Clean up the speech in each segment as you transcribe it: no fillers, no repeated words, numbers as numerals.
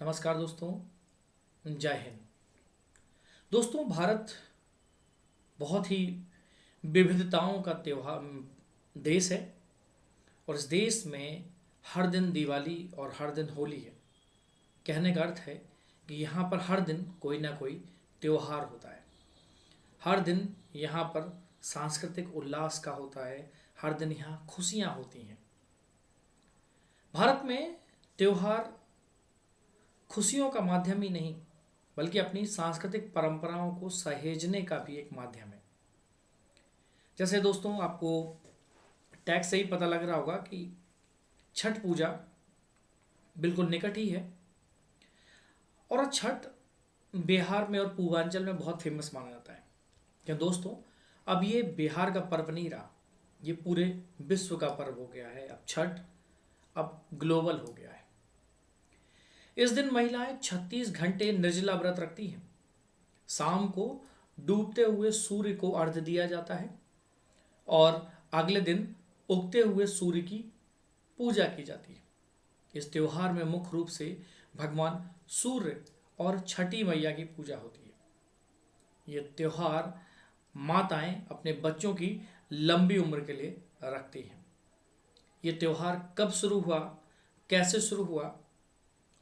नमस्कार दोस्तों, जय हिंद। दोस्तों, भारत बहुत ही विविधताओं का त्योहार देश है और इस देश में हर दिन दिवाली और हर दिन होली है। कहने का अर्थ है कि यहाँ पर हर दिन कोई ना कोई त्योहार होता है। हर दिन यहाँ पर सांस्कृतिक उल्लास का होता है। हर दिन यहाँ खुशियाँ होती हैं। भारत में त्योहार खुशियों का माध्यम ही नहीं बल्कि अपनी सांस्कृतिक परंपराओं को सहेजने का भी एक माध्यम है। जैसे दोस्तों, आपको टैग से ही पता लग रहा होगा कि छठ पूजा बिल्कुल निकट ही है और छठ बिहार में और पूर्वांचल में बहुत फेमस माना जाता है। क्या दोस्तों, अब ये बिहार का पर्व नहीं रहा, ये पूरे विश्व का पर्व हो गया है। अब छठ अब ग्लोबल हो गया है। इस दिन महिलाएं 36 घंटे निर्जला व्रत रखती हैं। शाम को डूबते हुए सूर्य को अर्घ्य दिया जाता है और अगले दिन उगते हुए सूर्य की पूजा की जाती है। इस त्योहार में मुख्य रूप से भगवान सूर्य और छठी मैया की पूजा होती है। ये त्योहार माताएं अपने बच्चों की लंबी उम्र के लिए रखती हैं। ये त्योहार कब शुरू हुआ, कैसे शुरू हुआ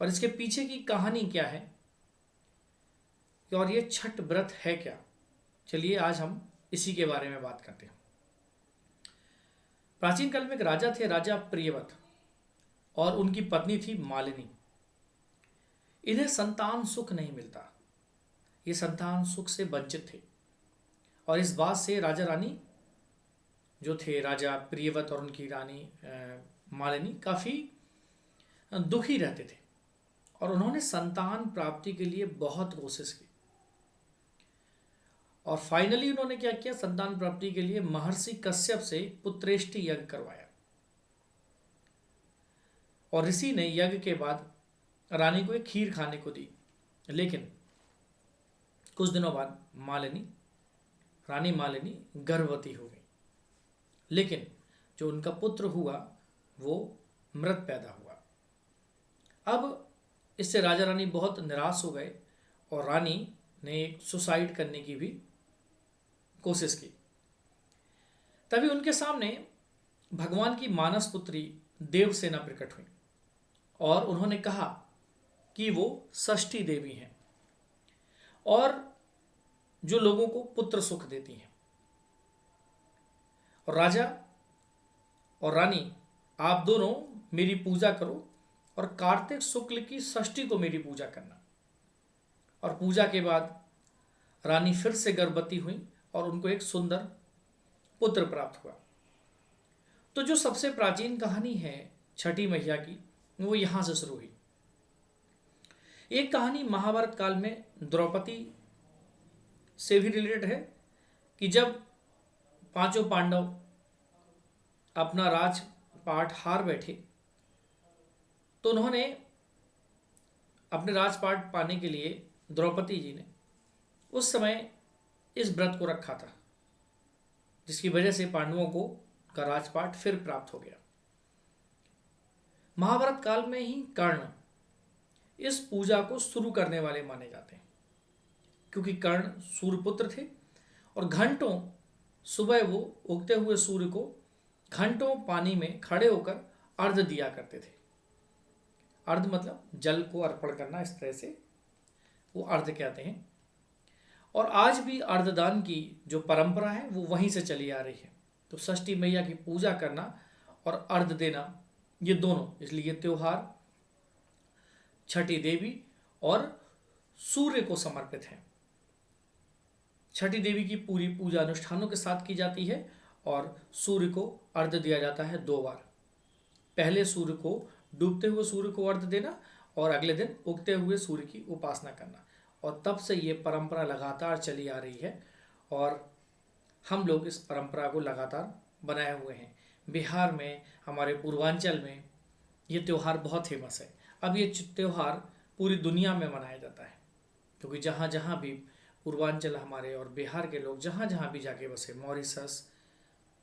और इसके पीछे की कहानी क्या है और ये छठ व्रत है क्या, चलिए आज हम इसी के बारे में बात करते हैं। प्राचीन काल में एक राजा थे, राजा प्रियव्रत, और उनकी पत्नी थी मालिनी। इन्हें संतान सुख नहीं मिलता, ये संतान सुख से वंचित थे और इस बात से राजा रानी जो थे, राजा प्रियव्रत और उनकी रानी मालिनी, काफी दुखी रहते थे और उन्होंने संतान प्राप्ति के लिए बहुत कोशिश की और फाइनली उन्होंने क्या किया, संतान प्राप्ति के लिए महर्षि कश्यप से पुत्रेष्टि यज्ञ करवाया और ऋषि ने यज्ञ के बाद रानी को एक खीर खाने को दी। लेकिन कुछ दिनों बाद रानी मालिनी गर्भवती हो गई। लेकिन जो उनका पुत्र हुआ वो मृत पैदा हुआ। अब इससे राजा रानी बहुत निराश हो गए और रानी ने सुसाइड करने की भी कोशिश की। तभी उनके सामने भगवान की मानस पुत्री देवसेना प्रकट हुई और उन्होंने कहा कि वो षष्ठी देवी हैं और जो लोगों को पुत्र सुख देती हैं। और राजा और रानी, आप दोनों मेरी पूजा करो और कार्तिक शुक्ल की षष्ठी को मेरी पूजा करना। और पूजा के बाद रानी फिर से गर्भवती हुई और उनको एक सुंदर पुत्र प्राप्त हुआ। तो जो सबसे प्राचीन कहानी है छठी मैया की, वो यहां से शुरू हुई। एक कहानी महाभारत काल में द्रौपदी से भी रिलेटेड है कि जब पांचों पांडव अपना राजपाट हार बैठे तो उन्होंने अपने राजपाट पाने के लिए द्रौपदी जी ने उस समय इस व्रत को रखा था, जिसकी वजह से पांडवों को का राजपाट फिर प्राप्त हो गया। महाभारत काल में ही कर्ण इस पूजा को शुरू करने वाले माने जाते हैं, क्योंकि कर्ण सूर्यपुत्र थे और घंटों सुबह वो उगते हुए सूर्य को घंटों पानी में खड़े होकर अर्घ्य दिया करते थे। अर्घ्य मतलब जल को अर्पण करना, इस तरह से वो अर्घ्य कहते हैं। और आज भी अर्घ्यदान की जो परंपरा है वो वहीं से चली आ रही है। तो षष्ठी मैया की पूजा करना और अर्घ्य देना, ये दोनों, इसलिए ये त्योहार छठी देवी और सूर्य को समर्पित है। छठी देवी की पूरी पूजा अनुष्ठानों के साथ की जाती है और सूर्य को अर्घ्य दिया जाता है 2 बार। पहले सूर्य को, डूबते हुए सूर्य को अर्घ्य देना और अगले दिन उगते हुए सूर्य की उपासना करना। और तब से ये परंपरा लगातार चली आ रही है और हम लोग इस परंपरा को लगातार बनाए हुए हैं। बिहार में, हमारे पूर्वांचल में ये त्यौहार बहुत फेमस है। अब ये त्यौहार पूरी दुनिया में मनाया जाता है, क्योंकि जहाँ जहाँ भी पूर्वांचल हमारे और बिहार के लोग जहाँ जहाँ भी जाके बसे, मॉरिशस,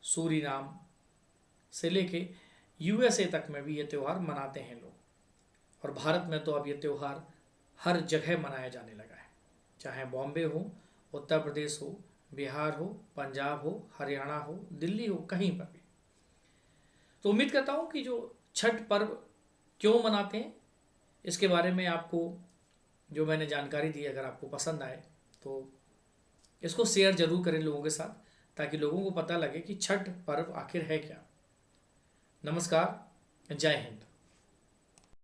सूरीनाम से लेके USA तक में भी ये त्यौहार मनाते हैं लोग। और भारत में तो अब ये त्यौहार हर जगह मनाया जाने लगा है, चाहे बॉम्बे हो, उत्तर प्रदेश हो, बिहार हो, पंजाब हो, हरियाणा हो, दिल्ली हो, कहीं पर भी। तो उम्मीद करता हूँ कि जो छठ पर्व क्यों मनाते हैं इसके बारे में आपको जो मैंने जानकारी दी, अगर आपको पसंद आए तो इसको शेयर जरूर करें लोगों के साथ, ताकि लोगों को पता लगे कि छठ पर्व आखिर है क्या। नमस्कार, जय हिंद।